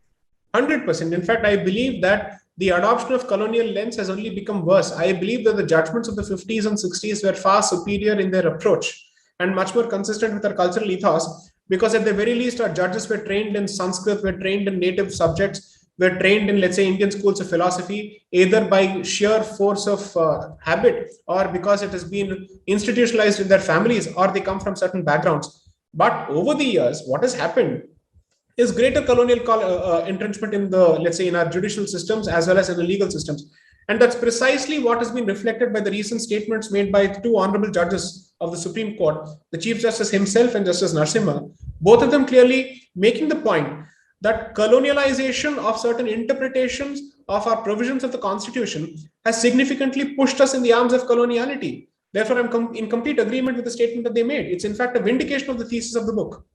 100%. In fact, I believe that the adoption of colonial lens has only become worse. I believe that the judgments of the 50s and 60s were far superior in their approach and much more consistent with our cultural ethos, because at the very least, our judges were trained in Sanskrit, were trained in native subjects, were trained in, let's say, Indian schools of philosophy, either by sheer force of habit or because it has been institutionalized in their families or they come from certain backgrounds. But over the years, what has happened is greater colonial entrenchment in the, let's say, in our judicial systems as well as in the legal systems. And that's precisely what has been reflected by the recent statements made by two honorable judges of the Supreme Court, the Chief Justice himself and Justice Narasimha, both of them clearly making the point that colonialization of certain interpretations of our provisions of the Constitution has significantly pushed us in the arms of coloniality. Therefore, I'm in complete agreement with the statement that they made. It's in fact a vindication of the thesis of the book.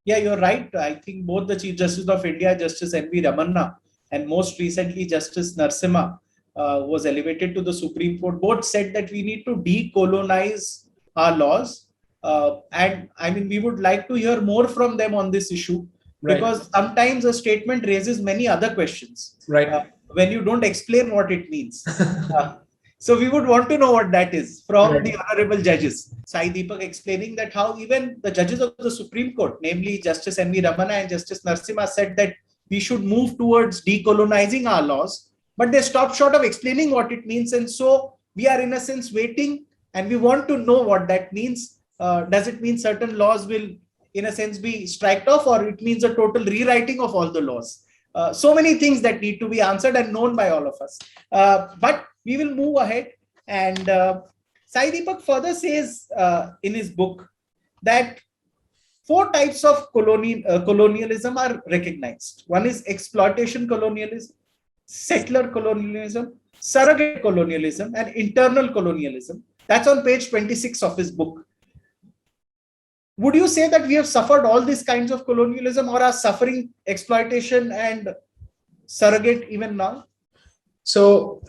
Yeah, you're right. I think both the Chief Justice of India, Justice N.V. Ramanna, and most recently Justice Narasimha was elevated to the Supreme Court, both said that we need to decolonize our laws. And I mean, we would like to hear more from them on this issue, because sometimes a statement raises many other questions. Right. When you don't explain what it means. So we would want to know what that is from the honorable judges. Sai Deepak explaining that how even the judges of the Supreme Court, namely Justice N.V. Ramanna and Justice Narasimha, said that we should move towards decolonizing our laws, but they stopped short of explaining what it means. And so we are in a sense waiting, and we want to know what that means. Does it mean certain laws will, in a sense, be striked off, or it means a total rewriting of all the laws? So many things that need to be answered and known by all of us. But we will move ahead. And Sai Deepak further says in his book that 4 types of colonialism are recognized. One is exploitation colonialism, settler colonialism, surrogate colonialism, and internal colonialism. That's on page 26 of his book. Would you say that we have suffered all these kinds of colonialism, or are suffering exploitation and surrogate even now? So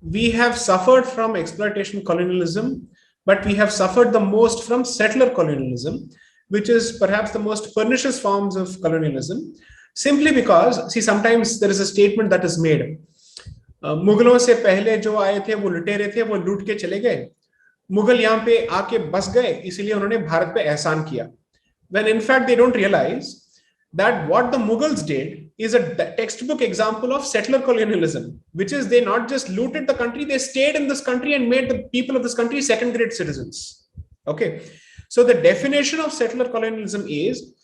we have suffered from exploitation colonialism, but we have suffered the most from settler colonialism, which is perhaps the most pernicious forms of colonialism, simply because, see, sometimes there is a statement that is made. मुगलों से पहले जो आए थे वो लुटेरे थे, वो लूट के चले गए, मुगल यहाँ पे आके बस गए, इसीलिए उन्होंने भारत पे एहसान किया. When in fact they don't realize that what the Mughals did is a textbook example of settler colonialism, which is they not just looted the country, they stayed in this country and made the people of this country second-grade citizens. Okay, so the definition of settler colonialism is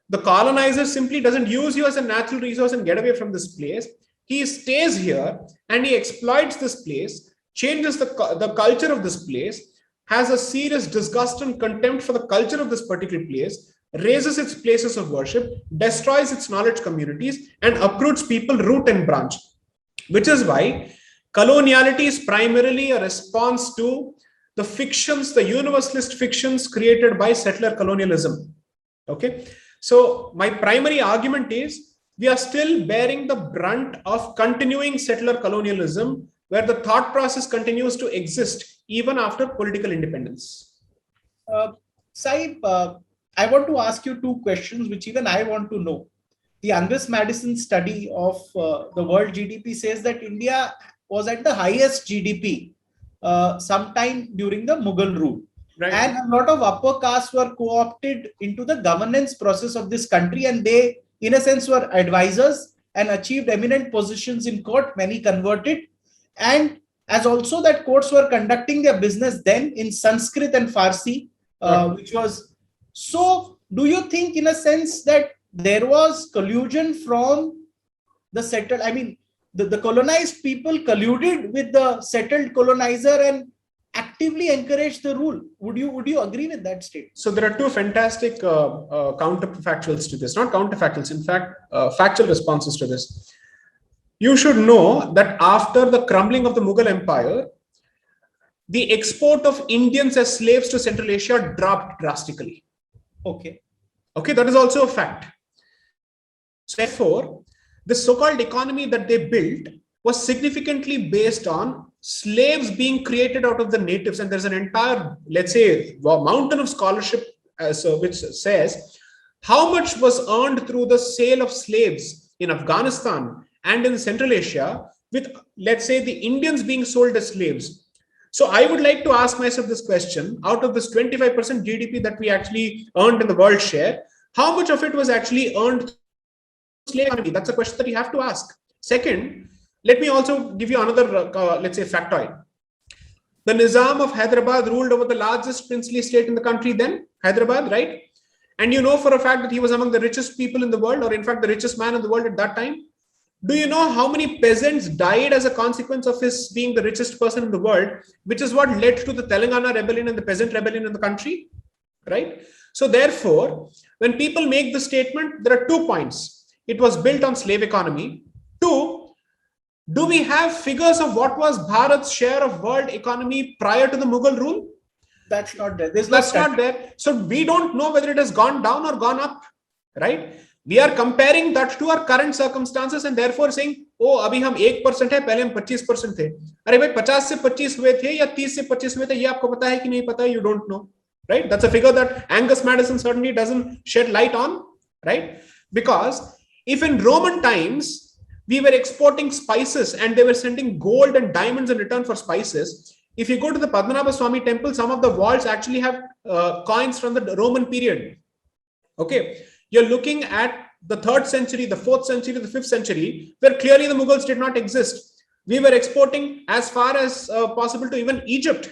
the colonizer simply doesn't use you as a natural resource and get away from this place. He stays here and he exploits this place, changes the culture of this place, has a serious disgust and contempt for the culture of this particular place, raises its places of worship, destroys its knowledge communities, and uproots people root and branch. Which is why coloniality is primarily a response to the fictions, the universalist fictions created by settler colonialism. Okay, so my primary argument is we are still bearing the brunt of continuing settler colonialism, where the thought process continues to exist even after political independence. Saib, I want to ask you 2 questions, which even I want to know. The Angus Madison study of the world GDP says that India was at the highest GDP sometime during the Mughal rule. Right. And a lot of upper castes were co-opted into the governance process of this country, and they, in a sense, were advisors and achieved eminent positions in court. Many converted. And as also that courts were conducting their business then in Sanskrit and Farsi, which was, so do you think in a sense that there was collusion from the settled, I mean, the colonized people colluded with the settled colonizer and actively encouraged the rule? Would you agree with that statement? So there are 2 fantastic counterfactuals to this, not counterfactuals, in fact, factual responses to this. You should know that after the crumbling of the Mughal Empire, the export of Indians as slaves to Central Asia dropped drastically. Okay, that is also a fact. So therefore, the so-called economy that they built was significantly based on slaves being created out of the natives. And there's an entire, let's say, mountain of scholarship which says how much was earned through the sale of slaves in Afghanistan and in Central Asia, with, let's say, the Indians being sold as slaves. So I would like to ask myself this question: out of this 25% GDP that we actually earned in the world share, how much of it was actually earned through slave economy? That's a question that you have to ask. Second, let me also give you another, let's say, factoid. The Nizam of Hyderabad ruled over the largest princely state in the country then, Hyderabad, right? And you know for a fact that he was among the richest people in the world, or in fact, the richest man in the world at that time. Do you know how many peasants died as a consequence of his being the richest person in the world, which is what led to the Telangana rebellion and the peasant rebellion in the country, right? So therefore, when people make the statement, there are 2 points. It was built on slave economy. 2, do we have figures of what was Bharat's share of world economy prior to the Mughal rule? That's not there. That's not there. So we don't know whether it has gone down or gone up, right? We are comparing that to our current circumstances and therefore saying, oh, अभी हम 1% है, पहले हम 25% थे. अरे भाई 50 से 25 हुए थे या 30 से 25 हुए थे, ये आपको पता है कि नहीं पता है? You don't know, right? That's a figure that Angus Madison certainly doesn't shed light on, right? Because if in Roman times we were exporting spices and they were sending gold and diamonds in return for spices, if you go to the Padmanabha Swami temple, some of the walls actually have coins from the Roman period. Okay. You're looking at the 3rd century, the 4th century, the 5th century, where clearly the Mughals did not exist. We were exporting as far as possible to even Egypt,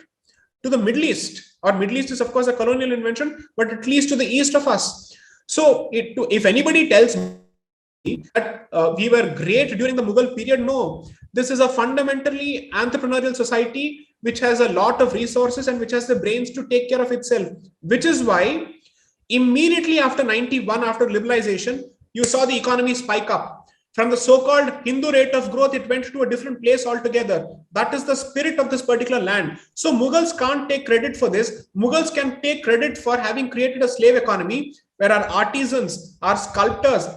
to the Middle East, or Middle East is of course a colonial invention, but at least to the east of us. So if anybody tells me that we were great during the Mughal period, no, this is a fundamentally entrepreneurial society which has a lot of resources and which has the brains to take care of itself, which is why immediately after 91, after liberalization, you saw the economy spike up. From the so-called Hindu rate of growth, it went to a different place altogether. That is the spirit of this particular land. So Mughals can't take credit for this. Mughals can take credit for having created a slave economy where our artisans, our sculptors,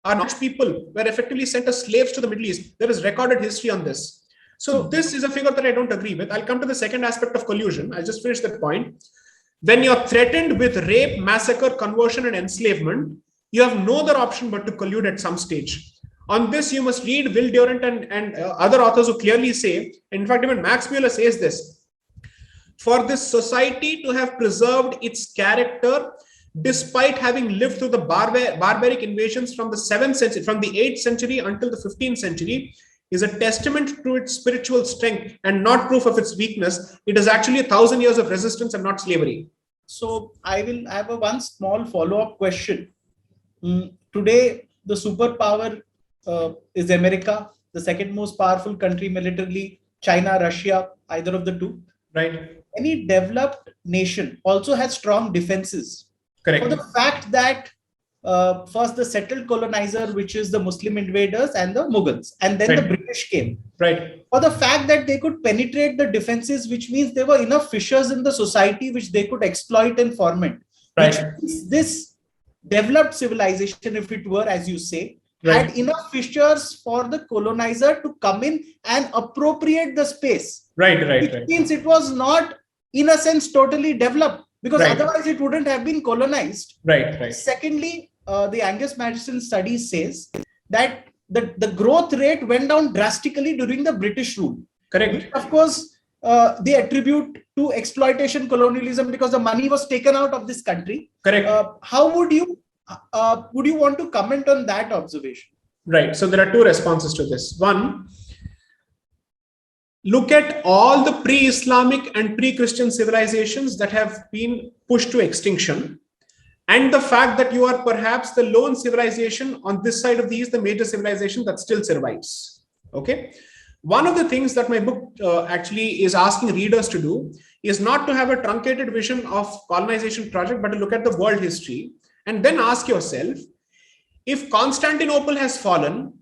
our knowledge people were effectively sent as slaves to the Middle East. There is recorded history on this. So this is a figure that I don't agree with. I'll come to the second aspect of collusion. I'll just finish that point. When you're threatened with rape, massacre, conversion, and enslavement, you have no other option but to collude at some stage. On this, you must read Will Durant and other authors who clearly say, in fact, even Max Mueller says this, for this society to have preserved its character despite having lived through the barbaric invasions from the 7th century, from the 8th century until the 15th century, is a testament to its spiritual strength and not proof of its weakness. It is actually 1,000 years of resistance and not slavery. So I will have one small follow-up question. Today, the superpower is America, the second most powerful country militarily, China, Russia, either of the two. Right. Any developed nation also has strong defenses. Correct. For the fact that first the settled colonizer, which is the Muslim invaders and the Mughals, and then the British came. Right. For the fact that they could penetrate the defenses, which means there were enough fissures in the society which they could exploit and ferment. Right. Which means this developed civilization, if it were, as you say, had enough fissures for the colonizer to come in and appropriate the space. Right. Which means it was not, in a sense, totally developed, because otherwise it wouldn't have been colonized. Right. Secondly, the Angus Maddison study says that the growth rate went down drastically during the British rule. Correct. Which, of course, they attribute to exploitation colonialism because the money was taken out of this country. Correct. How would you want to comment on that observation? Right. So there are two responses to this. One, look at all the pre-Islamic and pre-Christian civilizations that have been pushed to extinction, and the fact that you are perhaps the lone civilization on this side of the major civilization that still survives. Okay. One of the things that my book actually is asking readers to do is not to have a truncated vision of colonization project, but to look at the world history and then ask yourself, if Constantinople has fallen,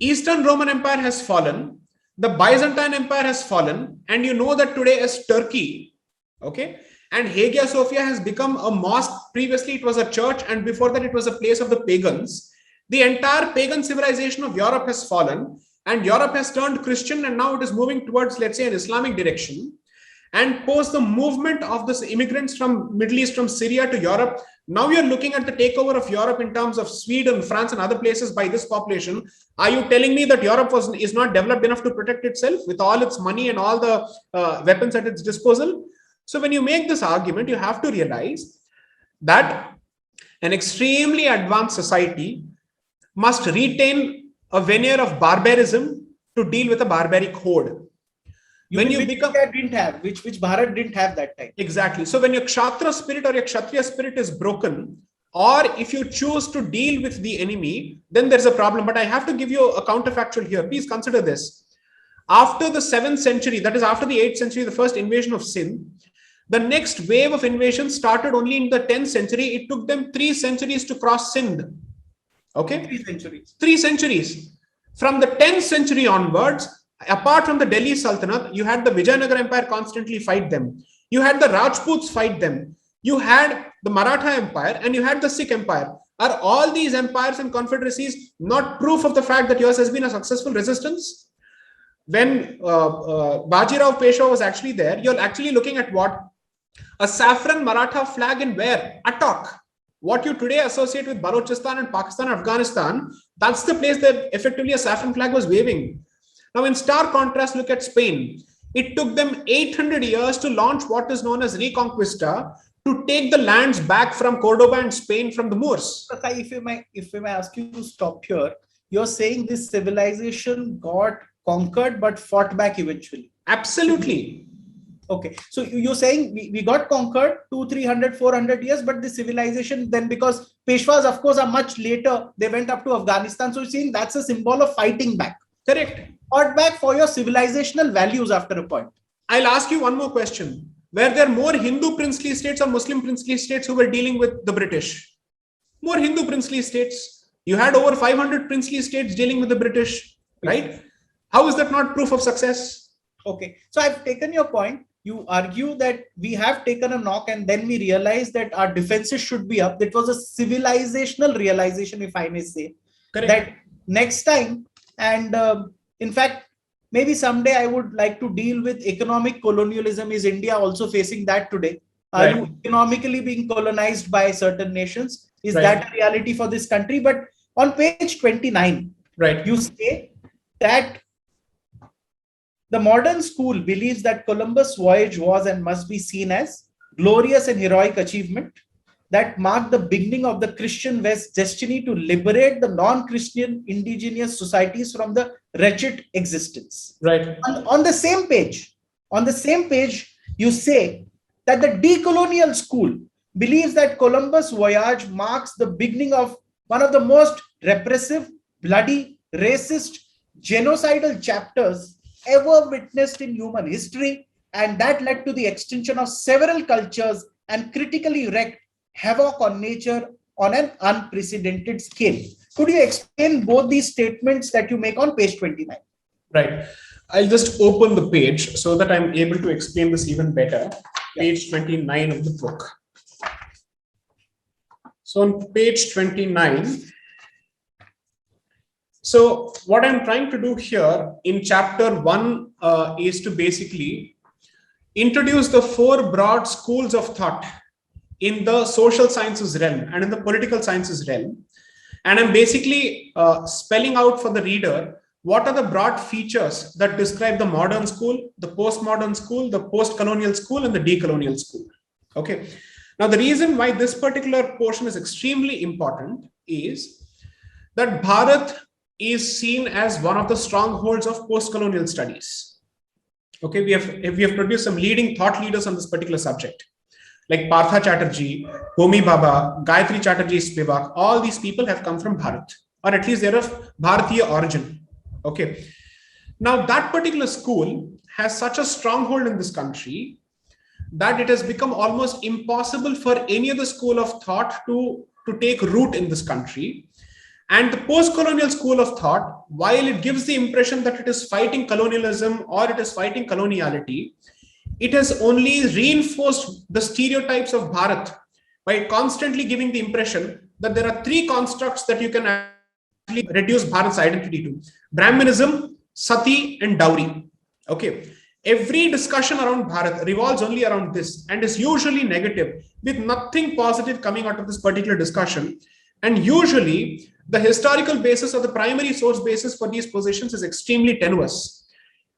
Eastern Roman Empire has fallen, the Byzantine Empire has fallen, and you know that today as Turkey, okay, and Hagia Sophia has become a mosque. Previously it was a church, and before that it was a place of the pagans. The entire pagan civilization of Europe has fallen, and Europe has turned Christian, and now it is moving towards, let's say, an Islamic direction. And post the movement of the immigrants from Middle East, from Syria to Europe, now you're looking at the takeover of Europe in terms of Sweden, France, and other places by this population. Are you telling me that Europe is not developed enough to protect itself with all its money and all the weapons at its disposal? So when you make this argument, you have to realize that an extremely advanced society must retain a veneer of barbarism to deal with a barbaric horde. When you become didn't have, which Bharat didn't have that time. Exactly. So when your Kshatriya spirit or your Kshatriya spirit is broken, or if you choose to deal with the enemy, then there's a problem. But I have to give you a counterfactual here. Please consider this. After the 7th century, that is after the 8th century, the first invasion of Sindh, the next wave of invasion started only in the 10th century. It took them 3 centuries to cross Sindh. Okay? 3 centuries. 3 centuries. From the 10th century onwards, apart from the Delhi Sultanate, you had the Vijayanagara Empire constantly fight them. You had the Rajputs fight them. You had the Maratha Empire, and you had the Sikh Empire. Are all these empires and confederacies not proof of the fact that yours has been a successful resistance? When Bajirao Peshwa was actually there, you're actually looking at what? A saffron Maratha flag in where? Attock. What you today associate with Balochistan and Pakistan and Afghanistan, that's the place that effectively a saffron flag was waving. Now, in stark contrast, look at Spain. It took them 800 years to launch what is known as Reconquista, to take the lands back from Cordoba and Spain from the Moors. If I may ask you to stop here, you're saying this civilization got conquered but fought back eventually. Absolutely. Okay, so you're saying we got conquered 200, 300, 400 years, but the civilization then, because Peshwas, of course, are much later, they went up to Afghanistan. So you're saying that's a symbol of fighting back. Correct. Fought back for your civilizational values after a point. I'll ask you one more question. Were there more Hindu princely states or Muslim princely states who were dealing with the British? More Hindu princely states. You had over 500 princely states dealing with the British, right? How is that not proof of success? Okay, so I've taken your point. You argue that we have taken a knock and then we realized that our defenses should be up. That was a civilizational realization, if I may say. Correct. That next time, and in fact, maybe someday I would like to deal with economic colonialism. Is India also facing that today? Are Right. you economically being colonized by certain nations? Is Right. that a reality for this country? But on page 29, Right. you say that the modern school believes that Columbus' voyage was and must be seen as glorious and heroic achievement that marked the beginning of the Christian West's destiny to liberate the non-Christian indigenous societies from the wretched existence. Right. On the same page, you say that the decolonial school believes that Columbus' voyage marks the beginning of one of the most repressive, bloody, racist, genocidal chapters ever witnessed in human history, and that led to the extinction of several cultures and critically wreaked havoc on nature on an unprecedented scale. Could you explain both these statements that you make on page 29? Right. I'll just open the page so that I'm able to explain this even better. Page 29 of the book. So on page 29, so what I'm trying to do here in chapter 1 is to basically introduce the 4 broad schools of thought in the social sciences realm and in the political sciences realm. And I'm basically spelling out for the reader what are the broad features that describe the modern school, the postmodern school, the post-colonial school, and the decolonial school. Okay. Now, the reason why this particular portion is extremely important is that Bharat is seen as one of the strongholds of post-colonial studies. Okay, we have produced some leading thought leaders on this particular subject, like Partha Chatterjee, Homi Bhabha, Gayatri Chatterjee Spivak. All these people have come from Bharat, or at least they're of Bharatiya origin. Okay, now that particular school has such a stronghold in this country that it has become almost impossible for any other school of thought to take root in this country. And the post-colonial school of thought, while it gives the impression that it is fighting colonialism or it is fighting coloniality, it has only reinforced the stereotypes of Bharat by constantly giving the impression that there are 3 constructs that you can actually reduce Bharat's identity to: Brahminism, Sati, and dowry. Okay. Every discussion around Bharat revolves only around this and is usually negative, with nothing positive coming out of this particular discussion. And usually, the historical basis or the primary source basis for these positions is extremely tenuous.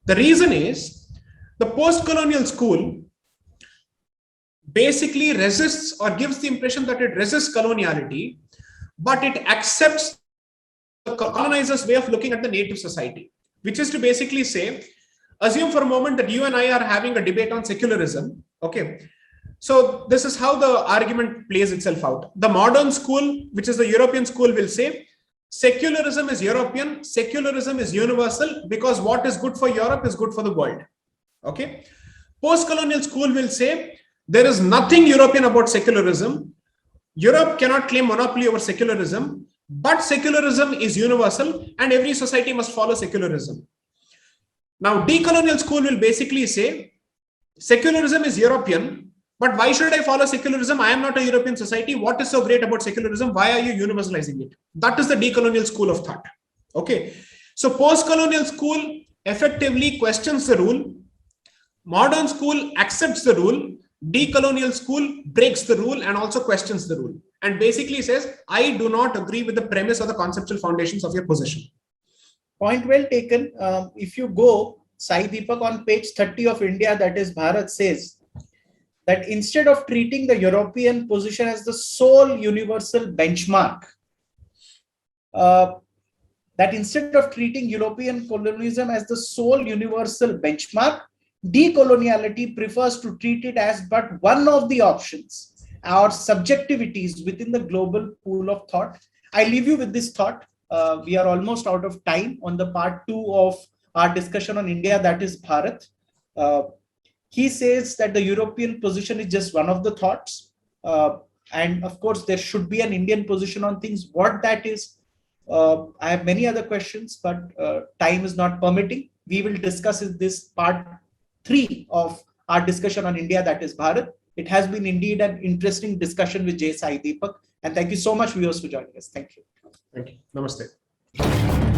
The reason is the post-colonial school basically resists or gives the impression that it resists coloniality, but it accepts the colonizer's way of looking at the native society, which is to basically say, assume for a moment that you and I are having a debate on secularism. Okay. So this is how the argument plays itself out. The modern school, which is the European school, will say secularism is European, secularism is universal, because what is good for Europe is good for the world. Okay. Post-colonial school will say there is nothing European about secularism. Europe cannot claim monopoly over secularism, but secularism is universal and every society must follow secularism. Now, decolonial school will basically say secularism is European, but why should I follow secularism? I am not a European society. What is so great about secularism? Why are you universalizing it? That is the decolonial school of thought. Okay. So post-colonial school effectively questions the rule. Modern school accepts the rule. Decolonial school breaks the rule and also questions the rule. And basically says, I do not agree with the premise or the conceptual foundations of your position. Point well taken. If you go, Sai Deepak, on page 30 of India, that is Bharat, says that instead of treating the European position as the sole universal benchmark, that instead of treating European colonialism as the sole universal benchmark, decoloniality prefers to treat it as but one of the options or subjectivities within the global pool of thought. I leave you with this thought. We are almost out of time on the part 2 of our discussion on India, that is Bharat. He says that the European position is just one of the thoughts. And of course, there should be an Indian position on things. What that is, I have many other questions, but time is not permitting. We will discuss this part 3 of our discussion on India, that is Bharat. It has been indeed an interesting discussion with J. Sai Deepak. And thank you so much, viewers, for joining us. Thank you. Thank you. Namaste.